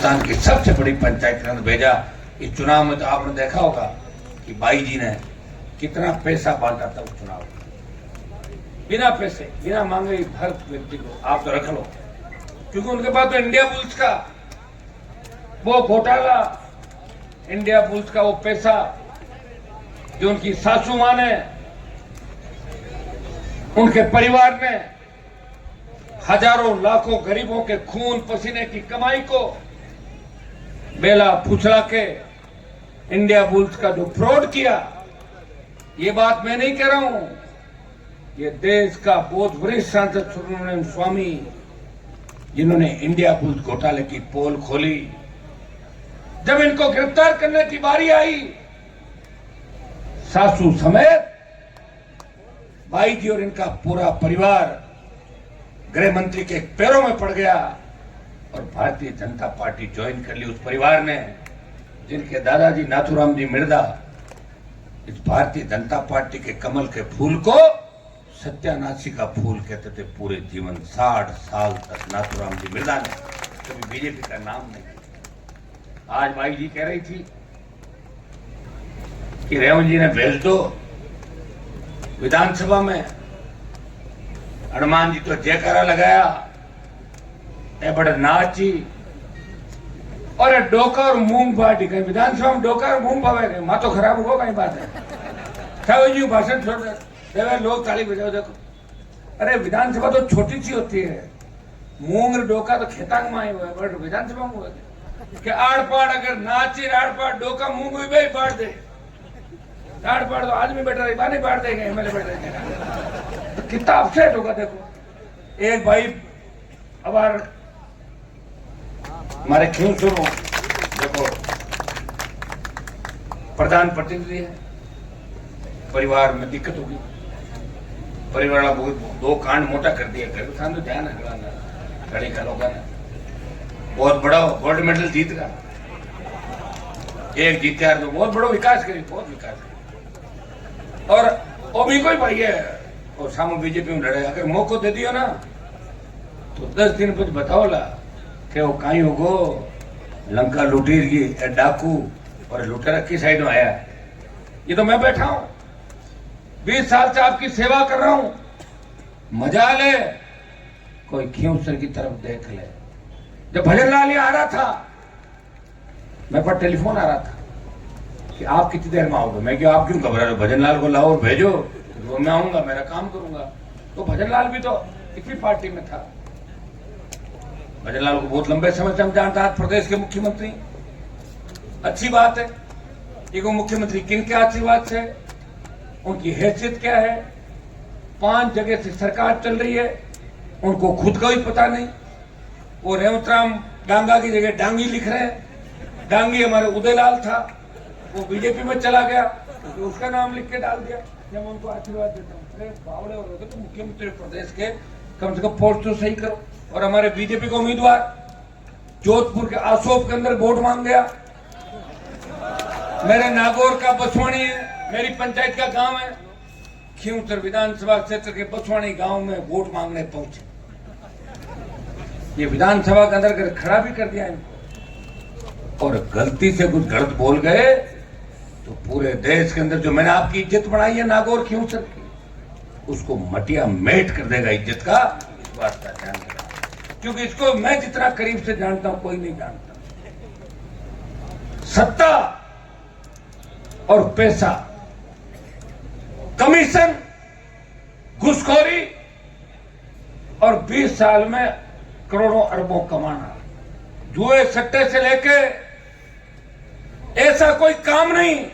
हिंदुस्तान की सबसे बड़ी पंचायत के अंदर भेजा। इस चुनाव में तो आपने देखा होगा कि बाई जी ने कितना पैसा बांटा था उस चुनाव में, बिना पैसे बिना मांगे हर व्यक्ति को आप तो रख लो, क्योंकि उनके पास तो इंडिया बुल्स का वो घोटाला, इंडिया बुल्स का वो पैसा जो उनकी सासू मां ने, उनके परिवार ने हजारों लाखों गरीबों के खून पसीने की कमाई को बेला फुसला के इंडिया बुल्स का जो फ्रॉड किया, ये बात मैं नहीं कह रहा हूं, ये देश का बहुत वरिष्ठ सांसद सुब्रमण्यम स्वामी जिन्होंने इंडिया बुल्स घोटाले की पोल खोली। जब इनको गिरफ्तार करने की बारी आई, सासू समेत भाई जी और इनका पूरा परिवार गृह मंत्री के पैरों में पड़ गया और भारतीय जनता पार्टी ज्वाइन कर ली। उस परिवार ने, जिनके दादाजी नाथूराम जी मिर्दा इस भारतीय जनता पार्टी के कमल के फूल को सत्यानाशी का फूल कहते थे पूरे जीवन, 60 साल तक नाथूराम जी मिर्दा ने कभी बीजेपी का नाम नहीं लिया। आज भाई जी कह रही थी कि रेवंत जी ने भेज दो विधानसभा में, हनुमान जी तो जयकारा लगाया, ए बड़े नाची और डोका और मूंग बाटी, कहीं विधानसभा में डोका और मूंग पावे, माँ तो खराब हो कहीं बात है। जी भाषण छोड़ दे, लोग ताली बजाओ। देखो, अरे विधानसभा तो छोटी सी होती है, मूंग और डोका तो खेतांग में हुआ है, बट विधानसभा में हुआ है कि आड़ पाड़ अगर नाची आड़ पाड़ डोका मूंग भी भाई बांट दे, आड़ पाड़ तो आदमी बैठा रही बानी बांट देंगे, एमएलए बैठ देंगे, तो कितना अपसेट होगा। देखो एक भाई अब हमारे क्यों शुरू, देखो प्रधान प्रतिनिधि है, परिवार में दिक्कत होगी, परिवार वाला बहुत दो कांड मोटा कर दिया, तो ध्यान है गाड़ी का लोगों ने बहुत बड़ा गोल्ड मेडल जीत गया, एक जीते यार, तो बहुत बड़ा विकास करी, बहुत विकास करी। और वो भी कोई भाई है और सामने बीजेपी में लड़े, अगर मौको दे दियो ना तो 10 दिन कुछ बताओ ला कि वो कहीं होगो लंका लुटीर की डाकू और लुटेरा की साइड में आया है। ये तो मैं बैठा हूं, 20 साल से आपकी सेवा कर रहा हूं, मजा ले, कोई खींवसर की तरफ देख ले। जब भजन लाल आ रहा था, मेरे पास टेलीफोन आ रहा था कि आप कितनी देर में आओगे, मैं आप क्यों घबरा रहे हो, भजन लाल को लाओ और भेजो, तो मैं आऊंगा, मेरा काम करूंगा। तो भजन लाल भी तो इसी पार्टी में था, भजन लाल को बहुत लंबे समय से हम जानता है, प्रदेश के मुख्यमंत्री, अच्छी बात है। एक मुख्यमंत्री किन के आशीर्वाद से, उनकी हैसियत क्या है, 5 जगह से सरकार चल रही है, उनको खुद का भी पता नहीं। वो रेवंत राम डांगा की जगह डांगी लिख रहे हैं, डांगी हमारे उदयलाल था, वो बीजेपी में चला गया, तो उसका नाम लिख के डाल दिया। जब उनको आशीर्वाद देता हूँ, बावड़े हो रहे तो मुख्यमंत्री प्रदेश के कम से कम पोस्ट तो सही करो। और हमारे बीजेपी का उम्मीदवार जोधपुर के आसोप के अंदर वोट मांग गया, मेरे नागौर का बसवाणी है, मेरी पंचायत का गांव है, खींवसर विधानसभा क्षेत्र के बसवाणी गांव में वोट मांगने पहुंचे। ये विधानसभा के अंदर खड़ा भी कर दिया इनको, और गलती से कुछ गलत बोल गए तो पूरे देश के अंदर जो मैंने आपकी इज्जत बढ़ाई है नागौर खींवसर की, उसको मटिया मेट कर देगा इज्जत का, इस बात का ध्यान रखना, क्योंकि इसको मैं जितना करीब से जानता हूं कोई नहीं जानता। सत्ता और पैसा, कमीशन, घुसखोरी और 20 साल में करोड़ों अरबों कमाना, जुए सट्टे से लेके ऐसा कोई काम नहीं।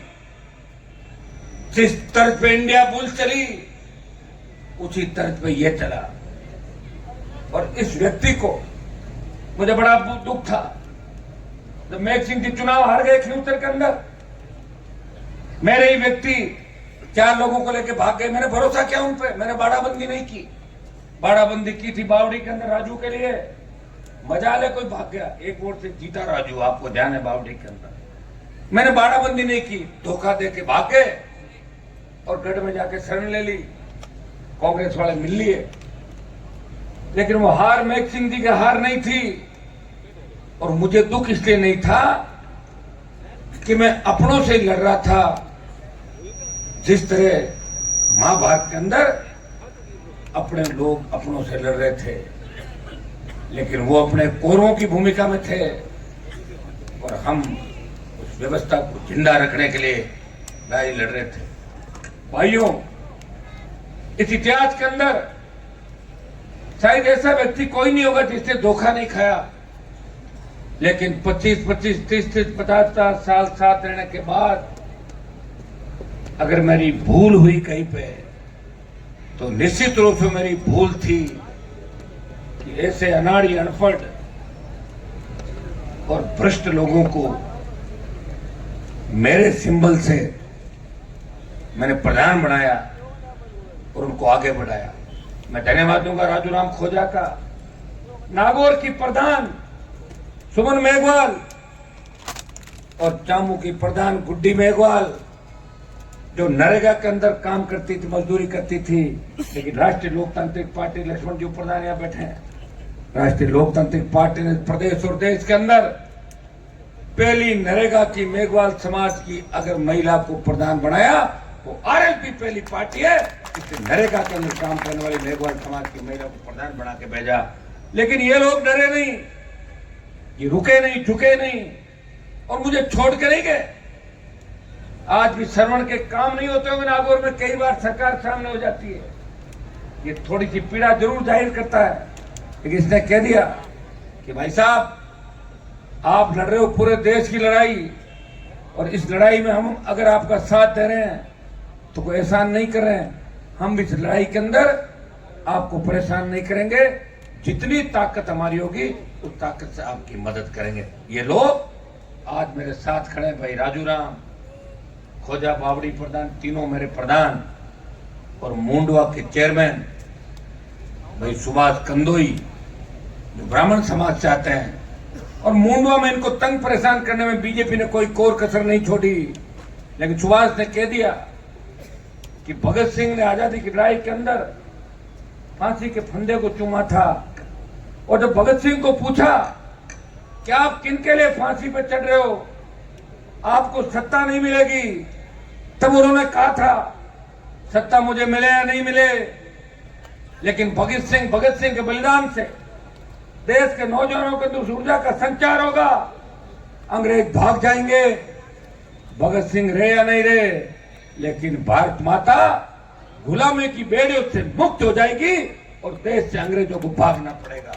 जिस तरह पे इंडिया बुल्स चली उसी तरह पे ये चला। और इस व्यक्ति को मुझे बड़ा दुख था जब मेघ सिंह जी चुनाव हार गए खींवसर के अंदर, मेरे ही व्यक्ति 4 लोगों को लेकर भाग गए। मैंने भरोसा किया उन पे, मैंने बाड़ाबंदी नहीं की, बाड़ाबंदी की थी बावड़ी के अंदर राजू के लिए, मजा ले कोई भाग गया, 1 वोट से जीता राजू, आपको ध्यान है बावड़ी के अंदर। मैंने बाड़ाबंदी नहीं की, धोखा दे के भाग गए और गढ़ में जाके शरण ले ली, कांग्रेस वाले मिल लिए। लेकिन वो हार मेघ सिंह जी की हार नहीं थी, और मुझे दुख इसलिए नहीं था कि मैं अपनों से लड़ रहा था, जिस तरह महाभारत के अंदर अपने लोग अपनों से लड़ रहे थे, लेकिन वो अपने कौरवों की भूमिका में थे और हम उस व्यवस्था को जिंदा रखने के लिए लड़ाई लड़ रहे थे। भाइयों, इस इतिहास के अंदर शायद ऐसा व्यक्ति कोई नहीं होगा जिसने धोखा नहीं खाया, लेकिन 25, 30, 50 साल साथ रहने के बाद अगर मेरी भूल हुई कहीं पे, तो निश्चित रूप से मेरी भूल थी कि ऐसे अनाड़ी, अनपढ़ और भ्रष्ट लोगों को मेरे सिंबल से मैंने प्रधान बनाया और उनको आगे बढ़ाया। मैं धन्यवाद दूंगा राजूराम खोजा का, नागौर की प्रधान सुमन मेघवाल और चामू की प्रधान गुड्डी मेघवाल, जो नरेगा के अंदर काम करती थी, मजदूरी करती थी, लेकिन राष्ट्रीय लोकतांत्रिक पार्टी, लक्ष्मण जी प्रधान यहाँ बैठे हैं, राष्ट्रीय लोकतांत्रिक पार्टी ने प्रदेश और देश के अंदर पहली नरेगा की मेघवाल समाज की अगर महिला को प्रधान बनाया, वो आरएलपी पहली पार्टी है जिसने नरेगा के अंदर काम करने वाली मेघवाल समाज की महिला को प्रधान बना के भेजा। लेकिन ये लोग डरे नहीं, ये रुके नहीं, झुके नहीं और मुझे छोड़ के नहीं गए। आज भी श्रवण के काम नहीं होते होंगे नागौर में, कई बार सरकार सामने हो जाती है, ये थोड़ी सी पीड़ा जरूर जाहिर करता है, लेकिन इसने कह दिया कि भाई साहब, आप लड़ रहे हो पूरे देश की लड़ाई और इस लड़ाई में हम अगर आपका साथ दे रहे हैं तो कोई एहसान नहीं कर रहे हैं। हम इस लड़ाई के अंदर आपको परेशान नहीं करेंगे, जितनी ताकत हमारी होगी उस ताकत से आपकी मदद करेंगे। ये लोग आज मेरे साथ खड़े हैं, भाई राजूराम खोजा, बावड़ी प्रधान, तीनों मेरे प्रधान, और मुंडवा के चेयरमैन भाई सुभाष कंदोई, जो ब्राह्मण समाज से आते हैं, और मुंडवा में इनको तंग परेशान करने में बीजेपी ने कोई कोर कसर नहीं छोड़ी। लेकिन सुभाष ने कह दिया कि भगत सिंह ने आजादी की लड़ाई के अंदर फांसी के फंदे को चूमा था, और जब भगत सिंह को पूछा कि आप किनके लिए फांसी पर चढ़ रहे हो, आपको सत्ता नहीं मिलेगी, तब उन्होंने कहा था सत्ता मुझे मिले या नहीं मिले, लेकिन भगत सिंह के बलिदान से देश के नौजवानों के अंदर ऊर्जा का संचार होगा, अंग्रेज भाग जाएंगे, भगत सिंह रहे या नहीं रहे, लेकिन भारत माता गुलामी की बेड़ियों से मुक्त हो जाएगी और देश से अंग्रेजों को भागना पड़ेगा।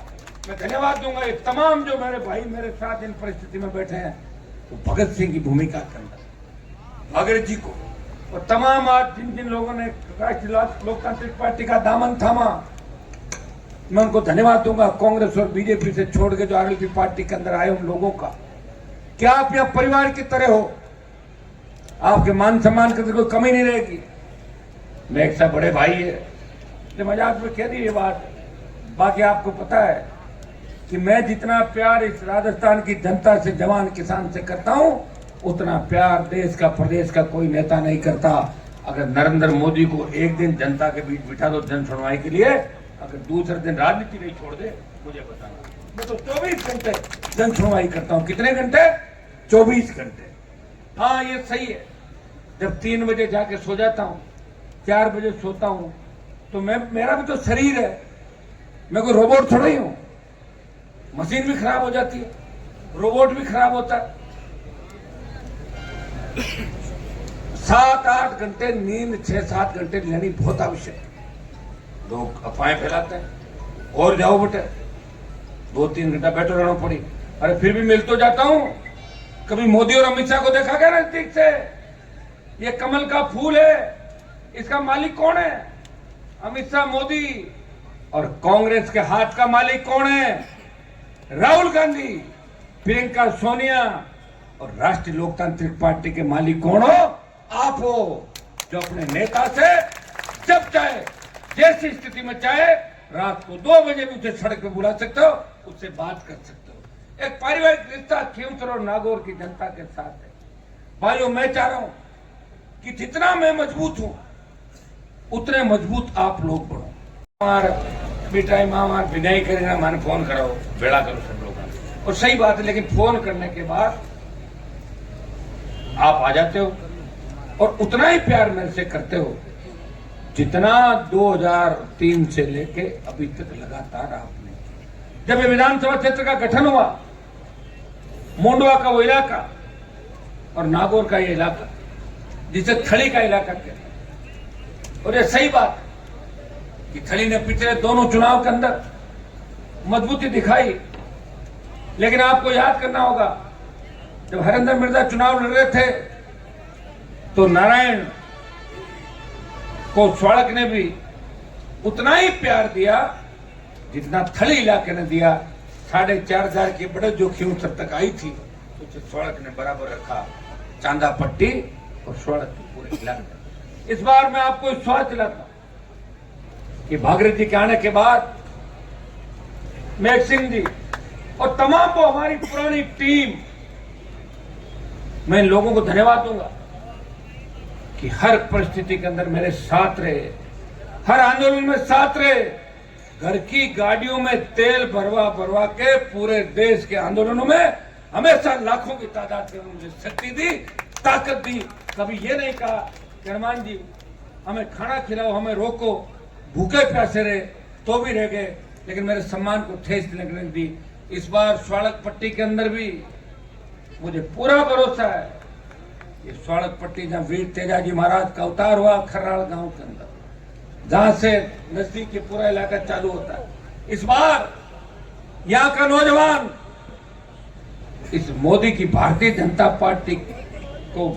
मैं धन्यवाद दूंगा ये तमाम जो मेरे भाई मेरे साथ इन परिस्थिति में बैठे हैं, तो भगत सिंह की भूमिका के अंदर भगत जी को, और तमाम आज जिन जिन लोगों ने राष्ट्रीय लोकतांत्रिक पार्टी का दामन थामा, मैं उनको धन्यवाद दूंगा। कांग्रेस और बीजेपी से छोड़ के जो आरएलपी पार्टी के अंदर आए उन लोगों का, क्या आप यहाँ परिवार की तरह हो, आपके मान सम्मान की कोई कमी नहीं रहेगी। मैं एक सा बड़े भाई है, मजाक में कह दी ये बात, बाकी आपको पता है कि मैं जितना प्यार इस राजस्थान की जनता से, जवान किसान से करता हूं, उतना प्यार देश का, प्रदेश का कोई नेता नहीं करता। अगर नरेंद्र मोदी को एक दिन जनता के बीच बिठा दो जन सुनवाई के लिए, अगर दूसरे दिन राजनीति नहीं छोड़ दे, मुझे बताना, मैं तो 24 घंटे जन सुनवाई करता हूँ। कितने घंटे? 24 घंटे। हाँ, ये सही है, जब 3 बजे जाके सो जाता हूँ, 4 बजे सोता हूँ, तो मेरा भी तो शरीर है, मैं कोई रोबोट थोड़ा ही हूँ। मशीन भी खराब हो जाती है, रोबोट भी खराब होता है। 7-8 घंटे नींद, 6-7 घंटे लेनी बहुत आवश्यक है। लोग अफवाहें फैलाते हैं, और जाओ बेटे 2-3 घंटा बैठो रहना पड़ी। अरे फिर भी मिल तो जाता हूं। कभी मोदी और अमित शाह को देखा क्या नजदीक से? ये कमल का फूल है, इसका मालिक कौन है? अमित शाह, मोदी। और कांग्रेस के हाथ का मालिक कौन है? राहुल गांधी, प्रियंका, सोनिया। और राष्ट्रीय लोकतांत्रिक पार्टी के मालिक कौन हो? आप हो, जो अपने नेता से जब चाहे, जैसी स्थिति में चाहे, रात को 2 बजे भी उसे सड़क पे बुला सकते हो, उससे बात कर सकते हो। एक पारिवारिक रिश्ता खींवसर और नागौर की जनता के साथ है। भाइयों, मैं चाह रहा हूं कि जितना मैं मजबूत हूं, उतने मजबूत आप लोग बनो। टाइम विनय करेगा, मैंने फोन कराओ, बेड़ा करो सब लोग। और सही बात है, लेकिन फोन करने के बाद आप आ जाते हो और उतना ही प्यार मेरे से करते हो जितना 2003 से लेके अभी तक लगातार आपने। जब ये विधानसभा क्षेत्र का गठन हुआ, मोंडवा का वो इलाका और नागौर का ये इलाका जिसे थली का इलाका कहते हैं, और ये सही बात कि थली ने पिछले दोनों चुनाव के अंदर मजबूती दिखाई, लेकिन आपको याद करना होगा जब हरिंदर मिर्जा चुनाव लड़ रहे थे तो नारायण को स्वाड़क ने भी उतना ही प्यार दिया जितना थली इलाके ने दिया। 4,500 की बड़े जोखिम तब तक आई थी तो स्वाड़क ने बराबर रखा, चांदा पट्टी और स्वाड़क के पूरे इलाके। इस बार मैं आपको विश्वास दिलाता कि भागीरथ जी के आने के बाद मेघ सिंह जी और तमाम वो हमारी पुरानी टीम, मैं इन लोगों को धन्यवाद दूंगा कि हर परिस्थिति के अंदर मेरे साथ रहे, हर आंदोलन में साथ रहे। घर की गाड़ियों में तेल भरवा भरवा के पूरे देश के आंदोलनों में हमेशा लाखों की तादाद में मुझे शक्ति दी, ताकत दी। कभी ये नहीं कहा कि हनुमान जी हमें खाना खिलाओ, हमें रोको, भूखे प्यासे रहे तो भी रह गए, लेकिन मेरे सम्मान को ठेस लगने दी। इस बार स्वाड़क पट्टी के अंदर भी मुझे पूरा भरोसा है, ये स्वाड़क पट्टी जहां वीर तेजाजी महाराज का अवतार हुआ खर्राल गांव के अंदर, जहां से नजदीक के पूरा इलाका चालू होता है, इस बार यहां का नौजवान इस मोदी की भारतीय जनता पार्टी को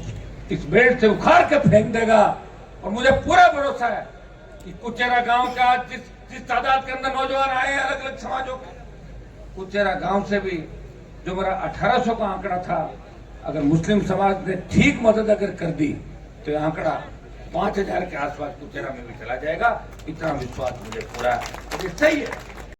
इस बेल्ट से उखाड़ के फेंक देगा। और मुझे पूरा भरोसा है कि कुचेरा गांव का जिस तादाद के अंदर नौजवान आए हैं अलग अलग समाजों के, कुचेरा गांव से भी जो मेरा 1800 का आंकड़ा था, अगर मुस्लिम समाज ने ठीक मदद अगर कर दी तो यह आंकड़ा 5000 के आसपास कुचेरा में भी चला जाएगा। इतना विश्वास मुझे पूरा है। सही है।